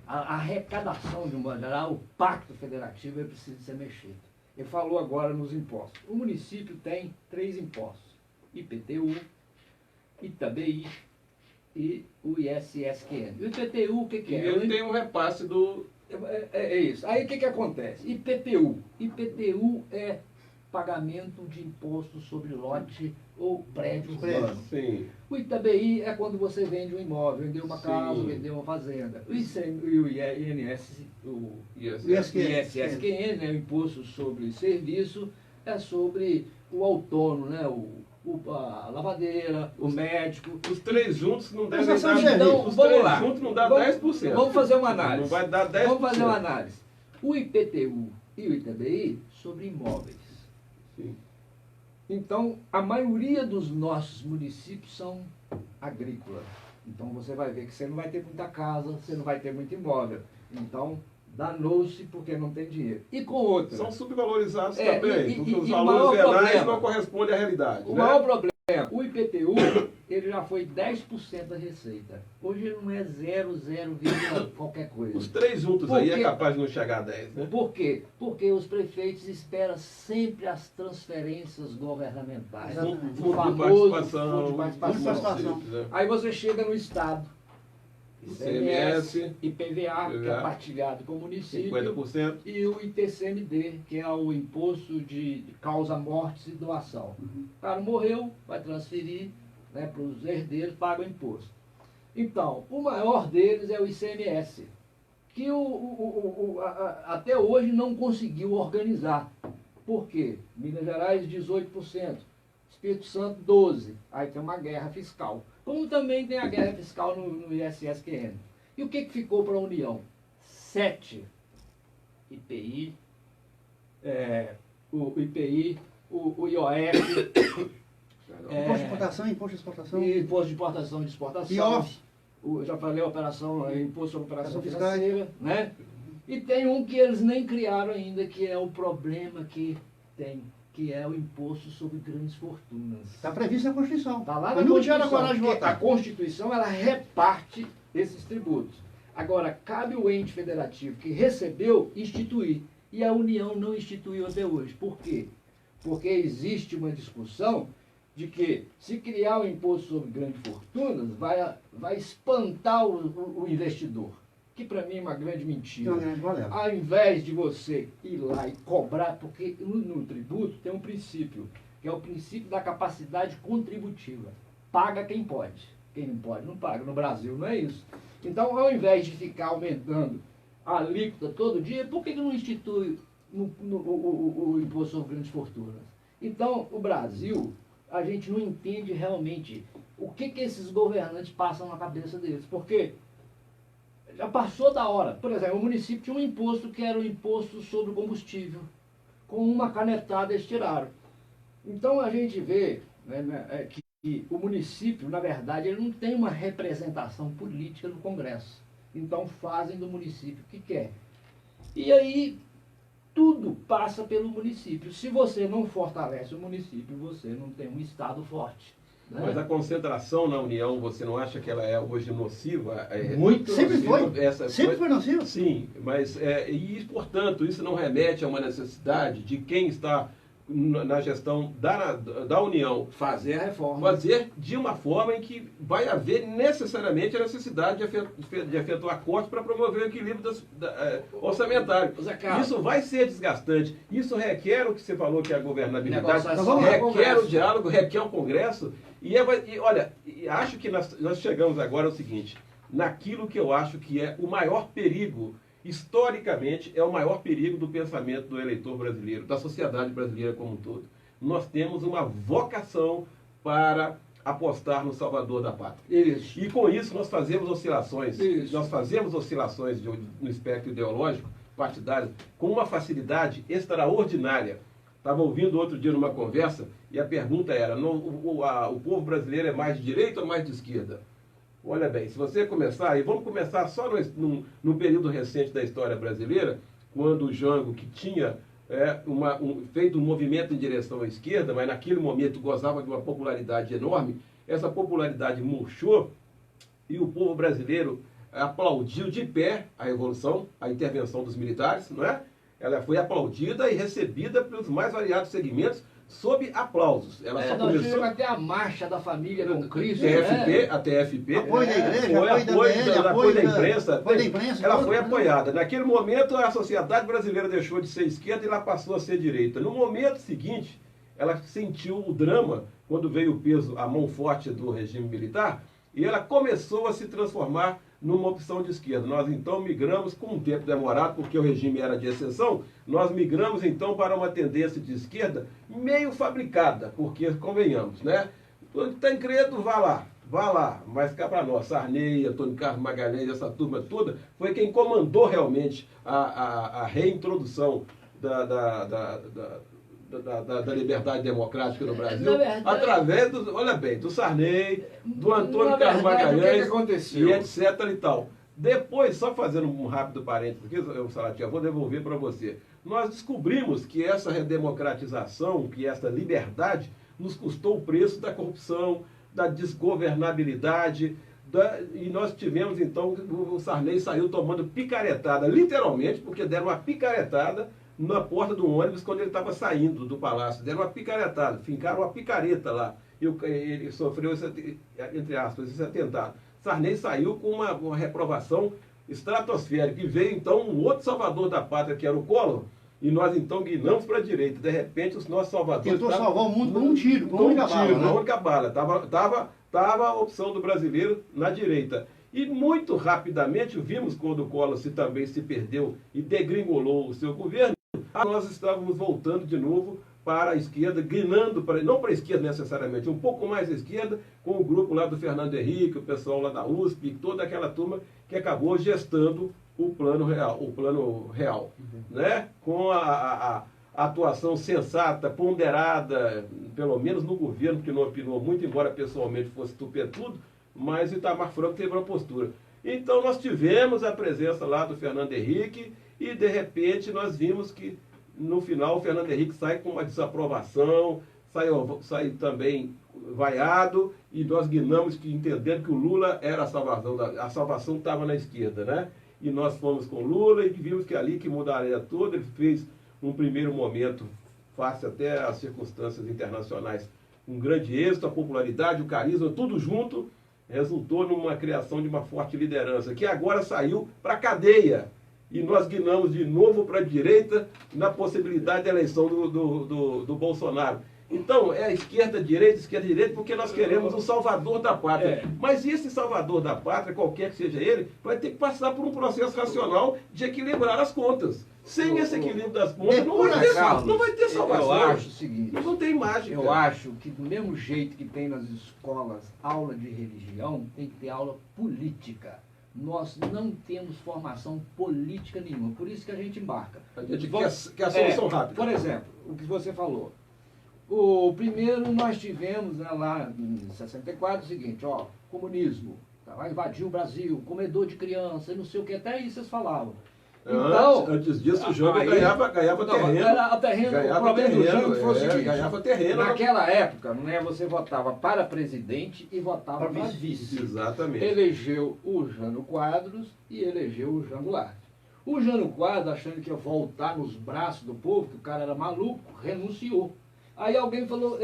a arrecadação de um modo geral, o pacto federativo é preciso ser mexido. Ele falou agora nos impostos. O município tem 3 impostos: IPTU, ITABI e o ISSQN. O IPTU, o que é? Ele tem um repasse do... É isso. Aí o que acontece? IPTU. IPTU é pagamento de imposto sobre lote ou prédio urbano. Sim. O ITABI é quando você vende um imóvel, vendeu uma casa, vendeu uma fazenda. O ISSQN, né, o imposto sobre serviço, é sobre o autônomo, né, o a lavadeira, o médico. Os três juntos não devem Prestação de dar. serviço. Então, Os vamos três lá. juntos não dá Vamos- 10%. Vamos fazer uma análise. Não vai dar 10%. Vamos fazer uma análise. O IPTU e o ITBI sobre imóveis. Sim. Então, a maioria dos nossos municípios são agrícolas. Então, você vai ver que você não vai ter muita casa, você não vai ter muito imóvel. Então, danou-se porque não tem dinheiro. E com outra, São subvalorizados É, também, e- porque e- os e o valores maior venais problema- não correspondem à realidade. o né? maior problema, o IPTU, ele já foi 10% da receita. Hoje ele não é 0, qualquer coisa. Os três juntos Por aí é quê? capaz de não chegar a 10, né? Por quê? Porque os prefeitos esperam sempre as transferências governamentais. Exatamente. O Fundo de famoso participação. fundo de participação. participação. né? Aí você chega no Estado, ICMS, IPVA, que é partilhado com o município, 50%. e o ITCMD, que é o Imposto de Causa Mortes e Doação. O cara morreu, vai transferir, né, para os herdeiros, paga o imposto. Então, o maior deles é o ICMS, que até hoje não conseguiu organizar. Por quê? Minas Gerais, 18%. Espírito Santo, 12%. Aí tem uma guerra fiscal. Como também tem a guerra fiscal no ISSQN. E o que ficou para a União? 7%. IPI, o IPI, o IOF, Imposto de importação, imposto de exportação. e imposto de importação e de exportação. IOF. Eu já falei operação, imposto sobre operação Operação fiscal. financeira, né? E tem um que eles nem criaram ainda, que é o problema que tem, que é o imposto sobre grandes fortunas. Está previsto na Constituição. Está lá na Mas não tiveram Constituição, coragem de porque a votar. Constituição ela reparte esses tributos. Agora, cabe o ente federativo que recebeu instituir. E a União não instituiu até hoje. Por quê? Porque existe uma discussão de que se criar o imposto sobre grandes fortunas, vai espantar o investidor. Que para mim é uma grande mentira. Tem uma grande balela. Ao invés de você ir lá e cobrar, porque no tributo tem um princípio, que é o princípio da capacidade contributiva. Paga quem pode. Quem não pode, não paga. No Brasil não é isso. Então, ao invés de ficar aumentando a alíquota todo dia, por que não institui o imposto sobre grandes fortunas? Então, o Brasil, a gente não entende realmente o que esses governantes passam na cabeça deles. Porque já passou da hora. Por exemplo, o município tinha um imposto que era o imposto sobre o combustível. Com uma canetada eles tiraram. Então a gente vê, né, que o município, na verdade, ele não tem uma representação política no Congresso. Então fazem do município o que quer. E aí tudo passa pelo município. Se você não fortalece o município, você não tem um Estado forte. Né? Mas a concentração na União, você não acha que ela é hoje nociva? Muito Sempre nociva, foi. essa Sempre coisa? foi nocivo. Sim, mas, portanto, isso não remete a uma necessidade de quem está na gestão da União Fazer a reforma. fazer de uma forma em que vai haver necessariamente a necessidade de efetuar cortes para promover o equilíbrio orçamentário. Zé Carlos. Isso vai ser desgastante. Isso requer o que você falou que é a governabilidade, Negociação, requer Congresso. o diálogo, requer o Congresso. Olha, acho que nós chegamos agora ao seguinte, naquilo que eu acho que é o maior perigo, historicamente, é o maior perigo do pensamento do eleitor brasileiro, da sociedade brasileira como um todo. Nós temos uma vocação para apostar no salvador da pátria. Isso. E com isso nós fazemos oscilações, Isso. nós fazemos oscilações no espectro ideológico, partidário, com uma facilidade extraordinária. Estava ouvindo outro dia numa conversa e a pergunta era, o povo brasileiro é mais de direita ou mais de esquerda? Olha bem, se você começar, e vamos começar só no período recente da história brasileira, quando o Jango, que tinha feito um movimento em direção à esquerda, mas naquele momento gozava de uma popularidade enorme, essa popularidade murchou e o povo brasileiro aplaudiu de pé a revolução, a intervenção dos militares, não é? Ela foi aplaudida e recebida pelos mais variados segmentos, sob aplausos. Ela só Nós começou... tivemos até a marcha da família com Cristo. TFP, né? a TFP, Apoio da igreja, foi apoio da imprensa. apoio da imprensa. Ela tudo, foi tudo. apoiada. Naquele momento, a sociedade brasileira deixou de ser esquerda e ela passou a ser direita. No momento seguinte, ela sentiu o drama, quando veio o peso, a mão forte do regime militar, e ela começou a se transformar numa opção de esquerda. Nós então migramos, com um tempo demorado, porque o regime era de exceção, nós migramos então para uma tendência de esquerda meio fabricada, porque, convenhamos, né? Tancredo, vá lá, mas cá para nós, Sarney, Antônio Carlos Magalhães, essa turma toda, foi quem comandou realmente a reintrodução da liberdade democrática no Brasil, verdade, através do Sarney, do Antônio Carlos Magalhães, aconteceu? e etc. e tal. Depois, só fazendo um rápido parênteses aqui, Salatiel, vou devolver para você. Nós descobrimos que essa redemocratização, que essa liberdade, nos custou o preço da corrupção, da desgovernabilidade, e nós tivemos, então, o Sarney saiu tomando picaretada, literalmente, porque deram uma picaretada na porta do ônibus quando ele estava saindo do palácio. Deram uma picaretada, fincaram uma picareta lá. E ele sofreu, entre aspas, esse atentado. Sarney saiu com uma reprovação estratosférica. E veio, então, um outro salvador da pátria, que era o Collor, e nós, então, guinamos para a direita. De repente, os nossos salvadores... Tentou salvar o mundo com um tiro, com uma única bala. Uma única bala. Estava a opção do brasileiro na direita. E muito rapidamente, vimos quando o Collor também se perdeu e degringolou o seu governo, nós estávamos voltando de novo para a esquerda, guinando, não para a esquerda necessariamente, um pouco mais à esquerda, com o grupo lá do Fernando Henrique, o pessoal lá da USP, toda aquela turma que acabou gestando o plano real, né? Com a atuação sensata, ponderada, pelo menos no governo, que não opinou muito, embora pessoalmente fosse tupetudo, mas o Itamar Franco teve uma postura. Então nós tivemos a presença lá do Fernando Henrique e, de repente, nós vimos que, no final, o Fernando Henrique sai com uma desaprovação, sai também vaiado, e nós guinamos entendendo que o Lula era a salvação estava na esquerda, né? E nós fomos com o Lula e vimos que ali que mudaria tudo. Ele fez um primeiro momento, face até às circunstâncias internacionais, um grande êxito, a popularidade, o carisma, tudo junto, resultou numa criação de uma forte liderança, que agora saiu para a cadeia. E nós guinamos de novo para a direita na possibilidade da eleição do Bolsonaro. Então, é esquerda, direita, porque nós queremos um salvador da pátria. Mas esse salvador da pátria, qualquer que seja ele, vai ter que passar por um processo racional de equilibrar as contas. Sem esse equilíbrio das contas, não vai ter salvação. Eu acho o seguinte, não tem mágica. Eu acho que do mesmo jeito que tem nas escolas aula de religião, tem que ter aula política. Nós não temos formação política nenhuma, por isso que a gente embarca. A gente quer a solução rápida. Por exemplo, o que você falou. O primeiro nós tivemos, né, lá em 64 o seguinte, comunismo, vai invadir o Brasil, comedor de criança, não sei o que, até isso vocês falavam. Então, antes disso, o jogo ganhava terreno. Era terreno, o problema do jogo foi o seguinte, ganhava terreno. Naquela época, né, você votava para presidente e votava para vice. Exatamente. Elegeu o Jânio Quadros e elegeu o Jango Goulart. O Jânio Quadros, achando que ia voltar nos braços do povo, que o cara era maluco, renunciou. Aí alguém falou,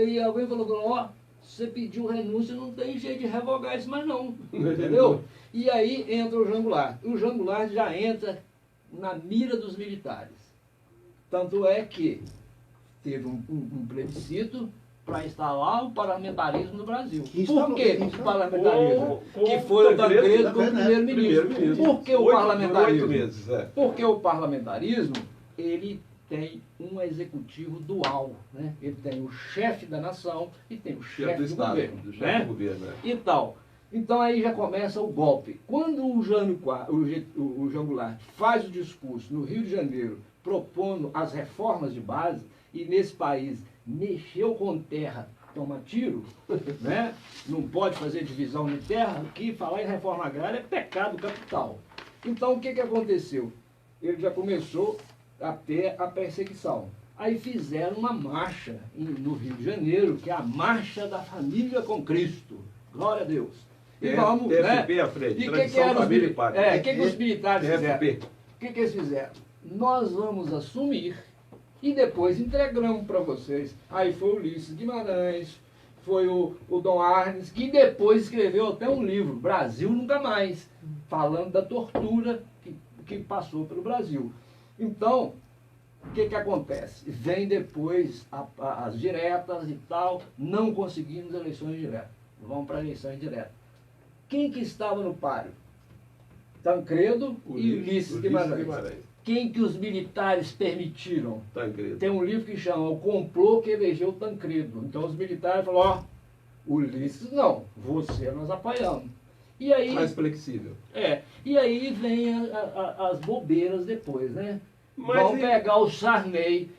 você pediu renúncia, não tem jeito de revogar isso mais não, entendeu? E aí entra o Jango Goulart. O Jango Goulart já entra na mira dos militares. Tanto é que teve um plebiscito para instalar o parlamentarismo no Brasil. Por que o parlamentarismo? Que foi o Tancredo como primeiro-ministro. Por que o parlamentarismo? 8 meses, Porque o parlamentarismo, ele tem um executivo dual, né? Ele tem o chefe da nação e tem o chefe do governo. Do chefe do governo, E tal. Então aí já começa o golpe. Quando o Jango Goulart faz o discurso no Rio de Janeiro, propondo as reformas de base, e nesse país mexeu com terra, toma tiro, né? Não pode fazer divisão de terra, que falar em reforma agrária é pecado capital. Então o que aconteceu? Ele já começou a ter a perseguição. Aí fizeram uma marcha no Rio de Janeiro, que é a Marcha da Família com Cristo. Glória a Deus. E vamos, TFP à frente, e o que os militares fizeram? O que eles fizeram? Nós vamos assumir e depois entregamos para vocês. Aí foi o Ulisses Guimarães, foi o Dom Arnes, que depois escreveu até um livro, Brasil Nunca Mais, falando da tortura que passou pelo Brasil. Então, o que acontece? Vem depois as diretas e tal, não conseguimos eleições diretas. Vamos para a eleição indireta. Quem que estava no páreo? Tancredo e Ulisses Guimarães. Quem que os militares permitiram? Tancredo. Tem um livro que chama O Complô que Elegeu Tancredo. Então os militares falaram, ó, Ulisses não, você nós apoiamos. E aí, mais flexível. E aí vem as bobeiras depois, né? Mas vão pegar o Sarney,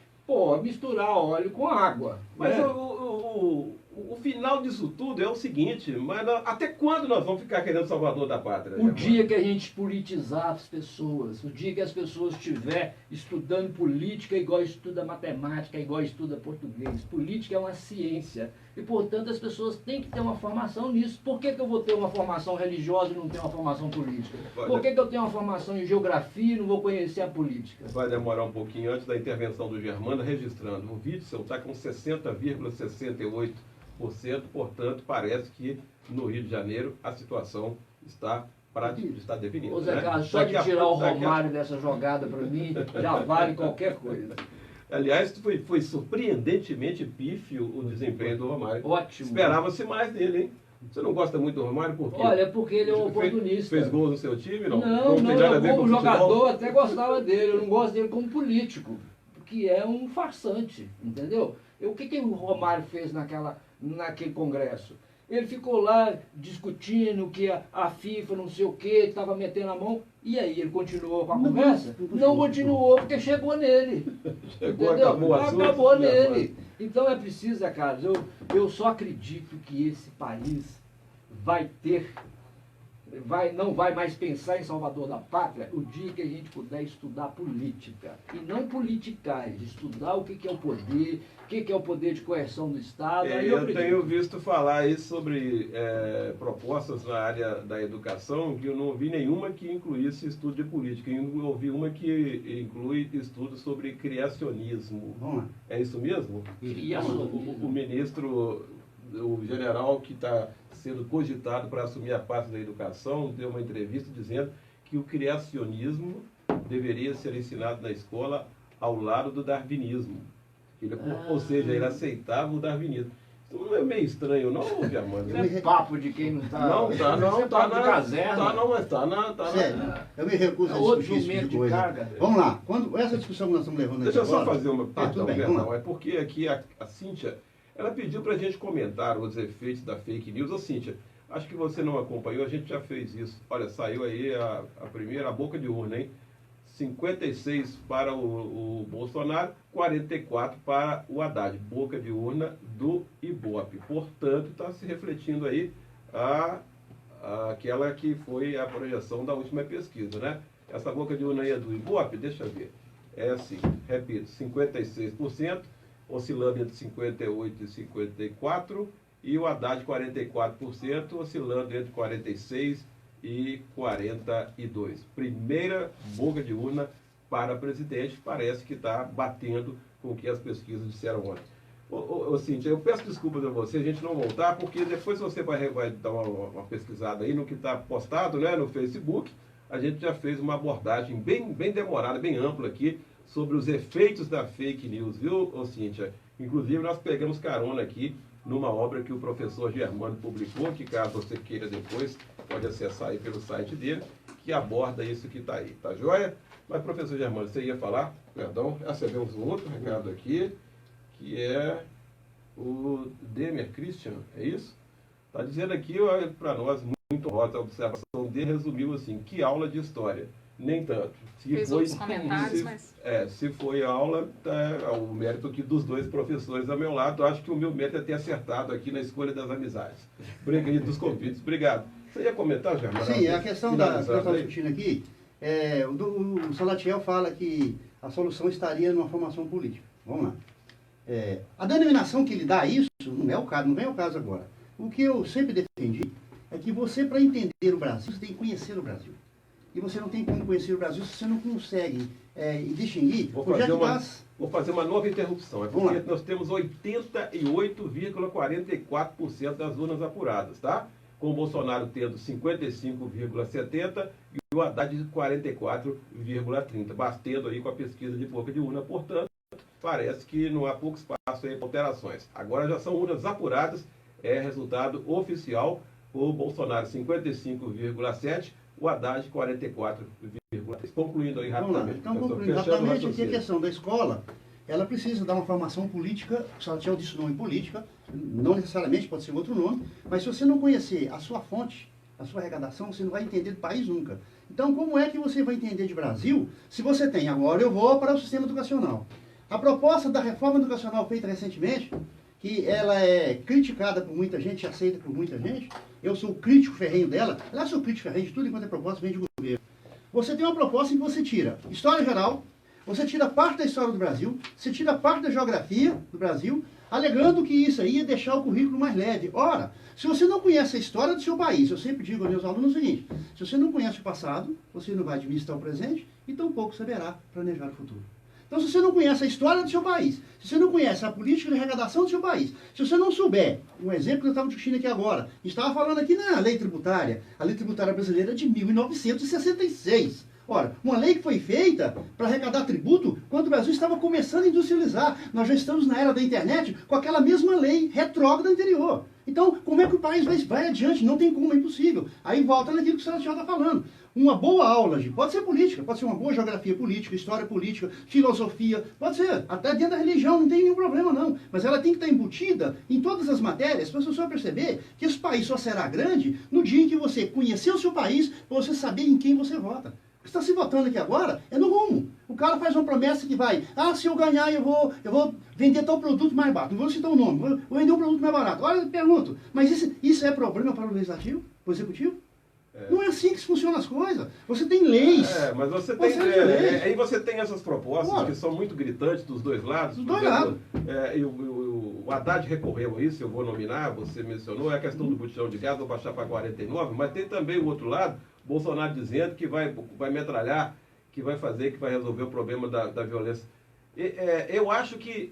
misturar óleo com água. Mas né? o final disso tudo é o seguinte, mas até quando nós vamos ficar querendo salvador da pátria? O dia que a gente politizar as pessoas, o dia que as pessoas estiver estudando política igual estuda matemática, igual estuda português. Política é uma ciência e, portanto, as pessoas têm que ter uma formação nisso. Por que eu vou ter uma formação religiosa e não tenho uma formação política? Por que eu tenho uma formação em geografia e não vou conhecer a política? Vai demorar um pouquinho antes da intervenção do Germano, registrando. O Witzel está com 60,68%. Portanto, parece que no Rio de Janeiro a situação está definida. Ô Zé Carlos, só de tirar o Romário dessa jogada para mim, já vale qualquer coisa. Aliás, foi surpreendentemente pífio o desempenho do Romário. Ótimo. Esperava-se mais dele, hein? Você não gosta muito do Romário por quê? Olha, porque ele é um oportunista. Fez gols no seu time? Não, como jogador até gostava dele. Eu não gosto dele como político, que é um farsante, entendeu? O que o Romário fez naquele congresso? Ele ficou lá discutindo que a FIFA não sei o que, estava metendo a mão, e aí ele continuou com a conversa? Não continuou, porque chegou nele. Acabou nele. Então é preciso, Zé Carlos, eu só acredito que esse país não vai mais pensar em salvador da pátria o dia que a gente puder estudar política. E não politicais, estudar o que é o poder, o que é o poder de coerção do Estado. Eu tenho visto falar aí sobre propostas na área da educação, que eu não ouvi nenhuma que incluísse estudo de política. Eu ouvi uma que inclui estudo sobre criacionismo. É isso mesmo? O ministro, o general que está sendo cogitado para assumir a pasta da educação, deu uma entrevista dizendo que o criacionismo deveria ser ensinado na escola ao lado do darwinismo. Ou seja, ele aceitava o darwinismo. Isso não é meio estranho, não, Germano? É papo de quem não está... Não, tá de caserna. Sério, eu me recuso a discutir esse tipo de coisa. Vamos lá, essa discussão que nós estamos levando aqui Deixa eu só agora... fazer uma tudo bem, perdão. É porque aqui a Cíntia... Ela pediu para a gente comentar os efeitos da fake news. Ô, Cíntia, acho que você não acompanhou, a gente já fez isso. Olha, saiu aí a primeira, a boca de urna, hein? 56 para o Bolsonaro, 44 para o Haddad. Boca de urna do Ibope. Portanto, está se refletindo aí aquela que foi a projeção da última pesquisa, né? Essa boca de urna aí é do Ibope, deixa eu ver. É assim, repito, 56%. Oscilando entre 58 e 54, e o Haddad 44%, oscilando entre 46 e 42. Primeira boca de urna para presidente, parece que está batendo com o que as pesquisas disseram ontem. Cíntia, eu peço desculpas a você, a gente não voltar, porque depois você vai dar uma pesquisada aí no que está postado, né, no Facebook. A gente já fez uma abordagem bem demorada, bem ampla aqui, sobre os efeitos da fake news, viu, Cíntia? Inclusive, nós pegamos carona aqui numa obra que o professor Germano publicou, que caso você queira depois, pode acessar aí pelo site dele, que aborda isso que está aí, tá joia? Mas, professor Germano, você ia falar? Perdão, recebemos um outro recado aqui, que é o Demer Christian, é isso? Está dizendo aqui, para nós, muito honrosa a observação dele, resumiu assim, que aula de história. Nem tanto. Fez outros comentários, mas... se foi aula, o mérito aqui dos dois professores ao meu lado, acho que o meu mérito é ter acertado aqui na escolha das amizades. Dos convites. Obrigado. Você ia comentar, Germano? Sim, a questão que nós estamos discutindo aqui, o Salatiel fala que a solução estaria numa formação política. Vamos lá. A denominação que ele dá a isso não vem ao caso agora. O que eu sempre defendi é que você, para entender o Brasil, você tem que conhecer o Brasil. E você não tem como conhecer o Brasil se você não consegue distinguir... Vou fazer uma nova interrupção. É porque nós temos 88,44% das urnas apuradas, tá? Com o Bolsonaro tendo 55,70% e o Haddad de 44,30%. Batendo aí com a pesquisa de boca de urna. Portanto, parece que não há pouco espaço aí para alterações. Agora já são urnas apuradas, é resultado oficial o Bolsonaro 55,7%, o Haddad 44,3%. Concluindo aí rapidamente. Então, concluindo rapidamente, aqui a questão da escola, ela precisa dar uma formação política, se ela tiver desse nome política, não necessariamente pode ser outro nome, mas se você não conhecer a sua fonte, a sua arrecadação, você não vai entender do país nunca. Então, como é que você vai entender de Brasil se você tem, agora eu vou para o sistema educacional. A proposta da reforma educacional feita recentemente, que ela é criticada por muita gente, aceita por muita gente, eu sou o crítico ferrenho dela, aliás, sou crítico ferrenho de tudo enquanto é proposta vem de governo. Você tem uma proposta em que você tira história geral, você tira parte da história do Brasil, você tira parte da geografia do Brasil, alegando que isso aí ia deixar o currículo mais leve. Ora, se você não conhece a história do seu país, eu sempre digo aos meus alunos o seguinte, se você não conhece o passado, você não vai administrar o presente e tampouco saberá planejar o futuro. Então, se você não conhece a história do seu país, se você não conhece a política de arrecadação do seu país, se você não souber, um exemplo que eu estava discutindo aqui agora, estava falando aqui na lei tributária, a lei tributária brasileira é de 1966. Ora, uma lei que foi feita para arrecadar tributo quando o Brasil estava começando a industrializar. Nós já estamos na era da internet com aquela mesma lei retrógrada anterior. Então, como é que o país vai adiante? Não tem como, é impossível. Aí volta naquilo que o senhor está falando. Uma boa aula, pode ser política, pode ser uma boa geografia política, história política, filosofia, pode ser, até dentro da religião, não tem nenhum problema não. Mas ela tem que estar embutida em todas as matérias, para você perceber que esse país só será grande no dia em que você conhecer o seu país, para você saber em quem você vota. O que está se votando aqui agora é no rumo. O cara faz uma promessa que vai, se eu ganhar eu vou vender tal produto mais barato. Não vou citar o nome, vou vender um produto mais barato. Olha, eu pergunto, mas isso é problema para o legislativo, para o executivo? Não é assim que funcionam as coisas. Você tem leis. Mas você tem. Aí você tem essas propostas que são muito gritantes dos dois lados. Dos dois lados. O Haddad recorreu a isso, eu vou nominar, você mencionou, é a questão do botijão de gás, vou baixar para 49, mas tem também o outro lado, Bolsonaro dizendo que vai metralhar, que vai resolver o problema da violência. Eu acho que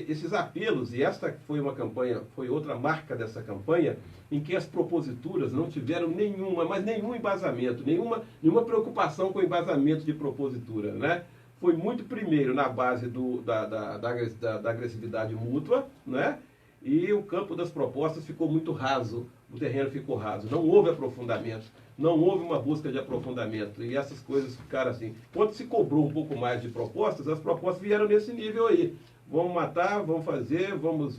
esses apelos, e esta foi uma campanha, foi outra marca dessa campanha, em que as proposituras não tiveram nenhum embasamento, nenhuma preocupação com o embasamento de propositura, né? Foi muito primeiro na base da agressividade mútua, né? E o campo das propostas ficou muito raso, o terreno ficou raso, não houve aprofundamento, não houve uma busca de aprofundamento, e essas coisas ficaram assim. Quando se cobrou um pouco mais de propostas, as propostas vieram nesse nível aí. Vamos matar, vamos fazer, vamos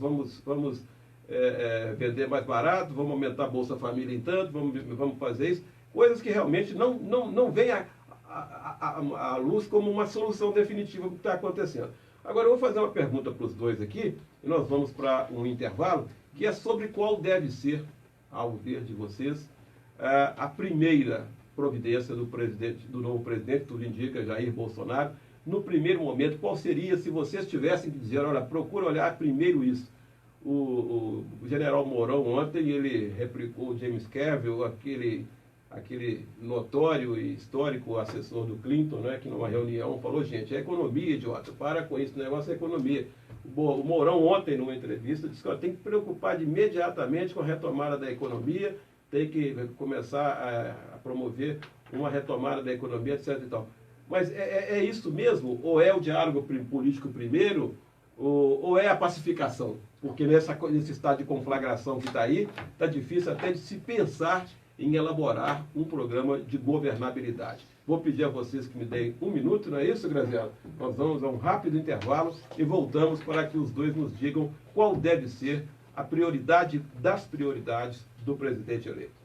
vender mais barato, vamos aumentar a Bolsa Família em tanto, vamos fazer isso. Coisas que realmente não vêm à luz como uma solução definitiva do que está acontecendo. Agora eu vou fazer uma pergunta para os dois aqui, e nós vamos para um intervalo, que é sobre qual deve ser, ao ver de vocês, a primeira providência do novo presidente, tudo indica, Jair Bolsonaro. No primeiro momento, qual seria, se vocês tivessem que dizer, olha, procura olhar primeiro isso. O general Mourão ontem, ele replicou o James Carville, aquele notório e histórico assessor do Clinton, né, que numa reunião falou, gente, é economia, idiota, para com isso, o negócio é economia. O Mourão ontem, numa entrevista, disse que tem que preocupar imediatamente com a retomada da economia, tem que começar a promover uma retomada da economia, etc. e tal. Mas é isso mesmo? Ou é o diálogo político primeiro, ou é a pacificação? Porque nesse estado de conflagração que está aí, está difícil até de se pensar em elaborar um programa de governabilidade. Vou pedir a vocês que me deem 1 minuto, não é isso, Graziela? Nós vamos a um rápido intervalo e voltamos para que os dois nos digam qual deve ser a prioridade das prioridades do presidente eleito.